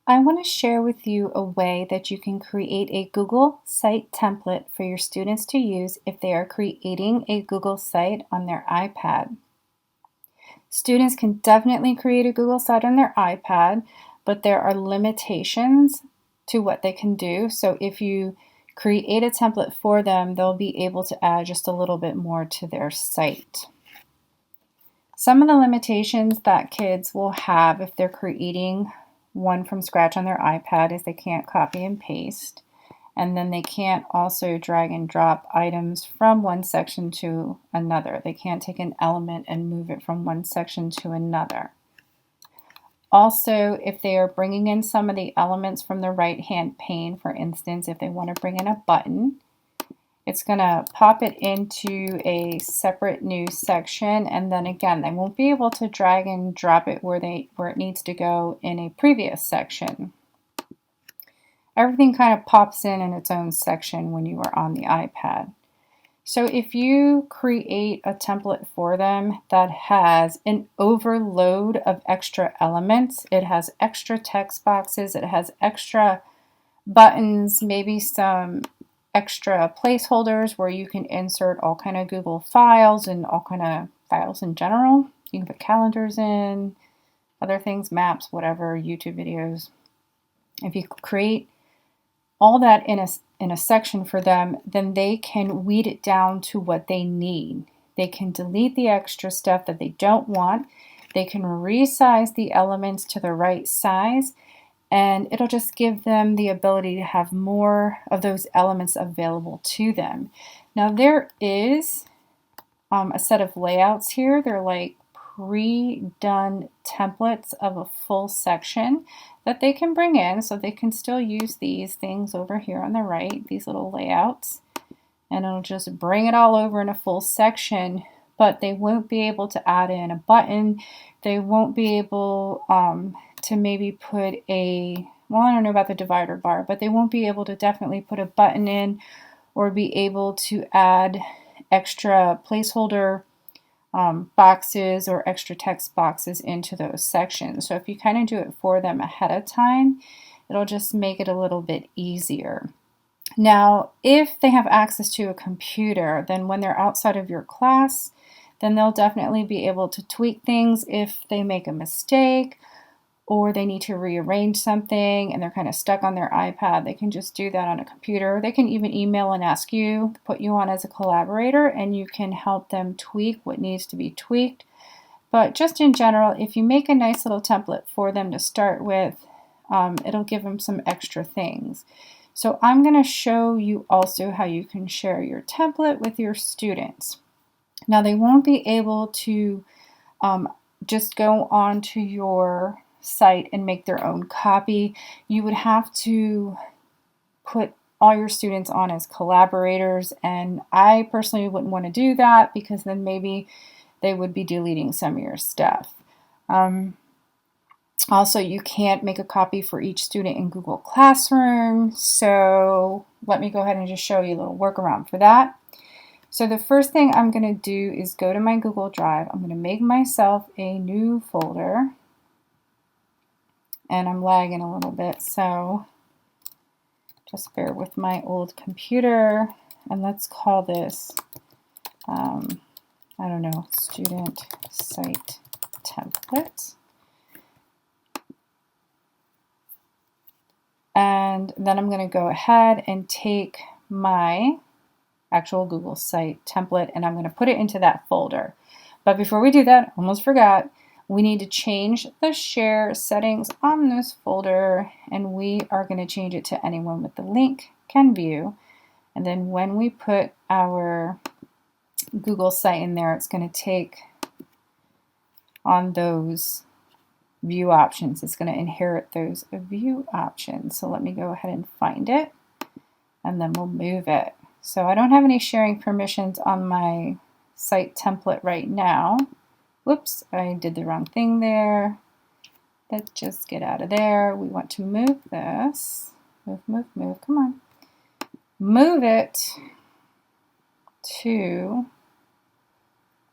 I want to share with you a way that you can create a Google Site template for your students to use if they are creating a Google site on their iPad. Students can definitely create a Google site on their iPad, but there are limitations to what they can do. So if you create a template for them, they'll be able to add just a little bit more to their site. Some of the limitations that kids will have if they're creating one from scratch on their iPad is they can't copy and paste, and then they can't also drag and drop items from one section to another. They can't take an element and move it from one section to another. Also, if they are bringing in some of the elements from the right-hand pane, for instance, if they want to bring in a button, it's going to pop it into a separate new section, and then again, they won't be able to drag and drop it where it needs to go in a previous section. Everything kind of pops in its own section when you are on the iPad. So if you create a template for them that has an overload of extra elements, it has extra text boxes, it has extra buttons, maybe some extra placeholders where you can insert all kind of Google files and all kind of files in general. You can put calendars in, other things, maps, whatever, YouTube videos. If you create all that in a section for them, then they can weed it down to what they need. They can delete the extra stuff that they don't want. They can resize the elements to the right size, and it'll just give them the ability to have more of those elements available to them. Now there is a set of layouts here. They're like pre-done templates of a full section that they can bring in, so they can still use these things over here on the right, these little layouts, and it'll just bring it all over in a full section, but they won't be able to add in a button. They won't be able to maybe put I don't know about the divider bar, but they won't be able to definitely put a button in or be able to add extra placeholder boxes or extra text boxes into those sections. So if you kind of do it for them ahead of time, it'll just make it a little bit easier. Now, if they have access to a computer, then when they're outside of your class, then they'll definitely be able to tweak things if they make a mistake or they need to rearrange something and they're kind of stuck on their iPad. They can just do that on a computer. They can even email and ask you, put you on as a collaborator, and you can help them tweak what needs to be tweaked. But just in general, if you make a nice little template for them to start with, it'll give them some extra things. So I'm going to show you also how you can share your template with your students. Now they won't be able to just go on to your site and make their own copy. You would have to put all your students on as collaborators, and I personally wouldn't want to do that because then maybe they would be deleting some of your stuff. Also, you can't make a copy for each student in Google Classroom, so let me go ahead and just show you a little workaround for that. So the first thing I'm going to do is go to my Google Drive. I'm going to make myself a new folder, and I'm lagging a little bit, so just bear with my old computer, and let's call this, I don't know, student site template. And then I'm going to go ahead and take my actual Google site template and I'm going to put it into that folder. But before we do that, almost forgot, we need to change the share settings on this folder, and we are going to change it to anyone with the link can view. And then when we put our Google site in there, it's going to take on those view options. It's going to inherit those view options. So let me go ahead and find it, and then we'll move it. So I don't have any sharing permissions on my site template right now. Whoops, I did the wrong thing there. Let's just get out of there. We want to move this. Move, come on. Move it to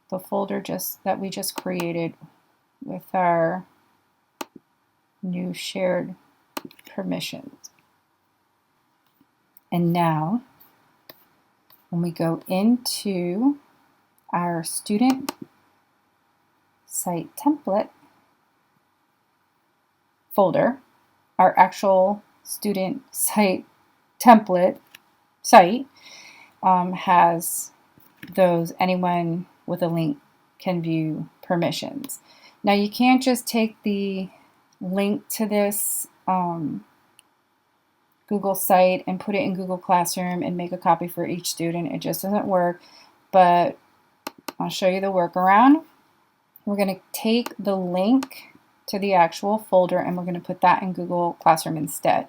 the folder that we just created with our new shared permissions. And now, when we go into our student site template folder, our actual student site template site has those anyone with a link can view permissions. Now you can't just take the link to this Google site and put it in Google Classroom and make a copy for each student. It just doesn't work, but I'll show you the workaround. We're going to take the link to the actual folder and we're going to put that in Google Classroom instead.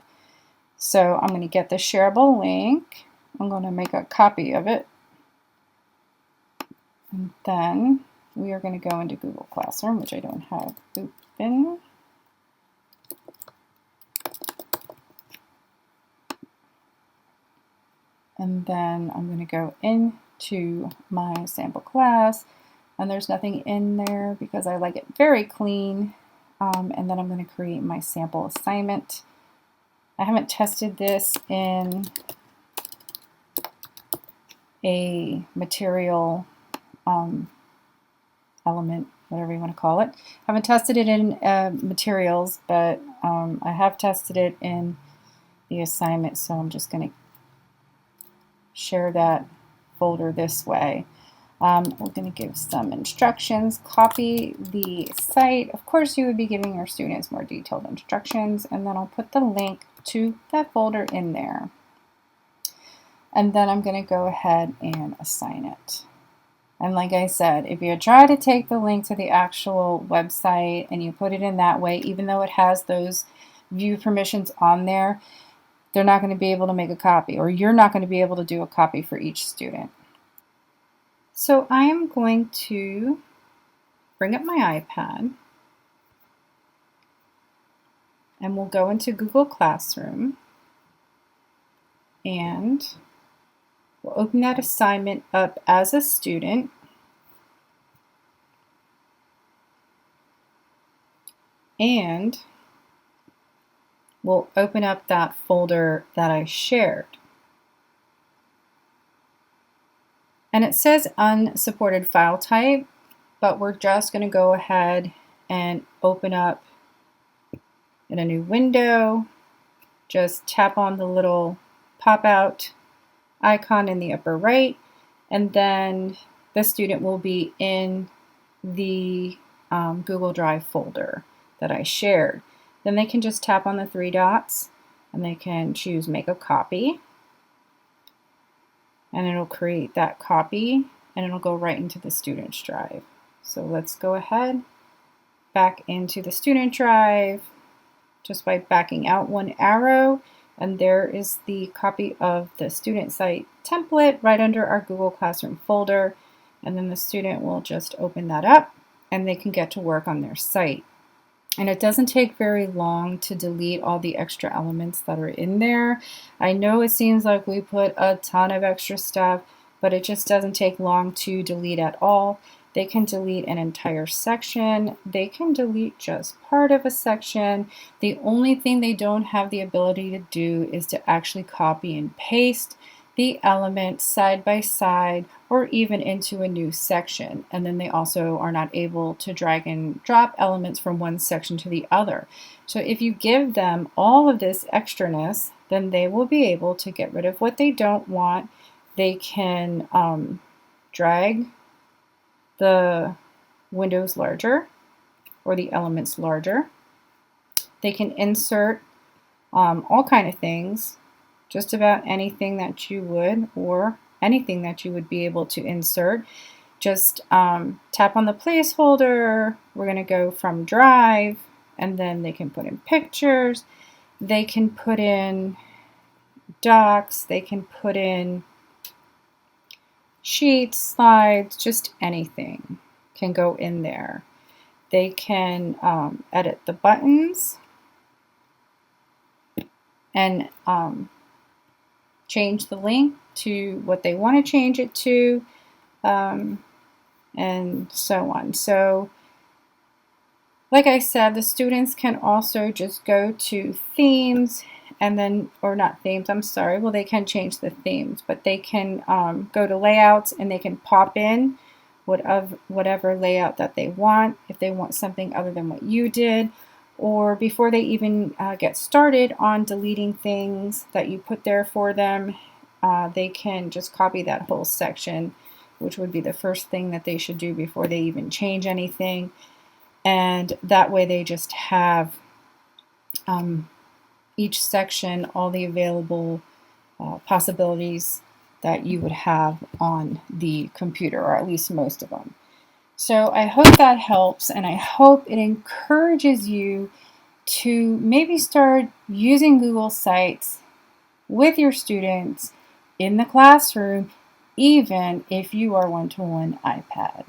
So I'm going to get the shareable link. I'm going to make a copy of it. And then we are going to go into Google Classroom, which I don't have open. And then I'm going to go into my sample class, and there's nothing in there because I like it very clean. And then I'm going to create my sample assignment. I haven't tested this in a material element, whatever you want to call it. I haven't tested it in materials, but I have tested it in the assignment, so I'm just going to share that folder this way. We're going to give some instructions. Copy the site. Of course, you would be giving your students more detailed instructions, and then I'll put the link to that folder in there. And then I'm going to go ahead and assign it. And like I said, if you try to take the link to the actual website and you put it in that way, even though it has those view permissions on there, they're not going to be able to make a copy, or you're not going to be able to do a copy for each student. So I am going to bring up my iPad and we'll go into Google Classroom and we'll open that assignment up as a student. And we'll open up that folder that I shared. And it says unsupported file type, but we're just going to go ahead and open up in a new window. Just tap on the little pop-out icon in the upper right, and then the student will be in the Google Drive folder that I shared. Then they can just tap on the three dots and they can choose make a copy, and it'll create that copy and it'll go right into the student's drive. So let's go ahead back into the student drive just by backing out one arrow, and there is the copy of the student site template right under our Google Classroom folder, and then the student will just open that up and they can get to work on their site. And it doesn't take very long to delete all the extra elements that are in there. I know it seems like we put a ton of extra stuff, but it just doesn't take long to delete at all. They can delete an entire section. They can delete just part of a section. The only thing they don't have the ability to do is to actually copy and paste the elements side by side or even into a new section. And then they also are not able to drag and drop elements from one section to the other. So if you give them all of this extraness, then they will be able to get rid of what they don't want. They can drag the windows larger or the elements larger. They can insert all kind of things, just about anything that you would, or anything that you would be able to insert. Just tap on the placeholder. We're going to go from Drive, and then they can put in pictures. They can put in docs. They can put in sheets, slides, just anything can go in there. They can edit the buttons and change the link to what they want to change it to, and so on. So Like I said, the students can also just go to themes and then, or not themes, I'm sorry, well, they can change the themes, but they can go to layouts and they can pop in whatever layout that they want, if they want something other than what you did, or before they even get started on deleting things that you put there for them, they can just copy that whole section, which would be the first thing that they should do before they even change anything. And that way they just have each section all the available possibilities that you would have on the computer, or at least most of them. So I hope that helps, and I hope it encourages you to maybe start using Google Sites with your students in the classroom, even if you are one-to-one iPad.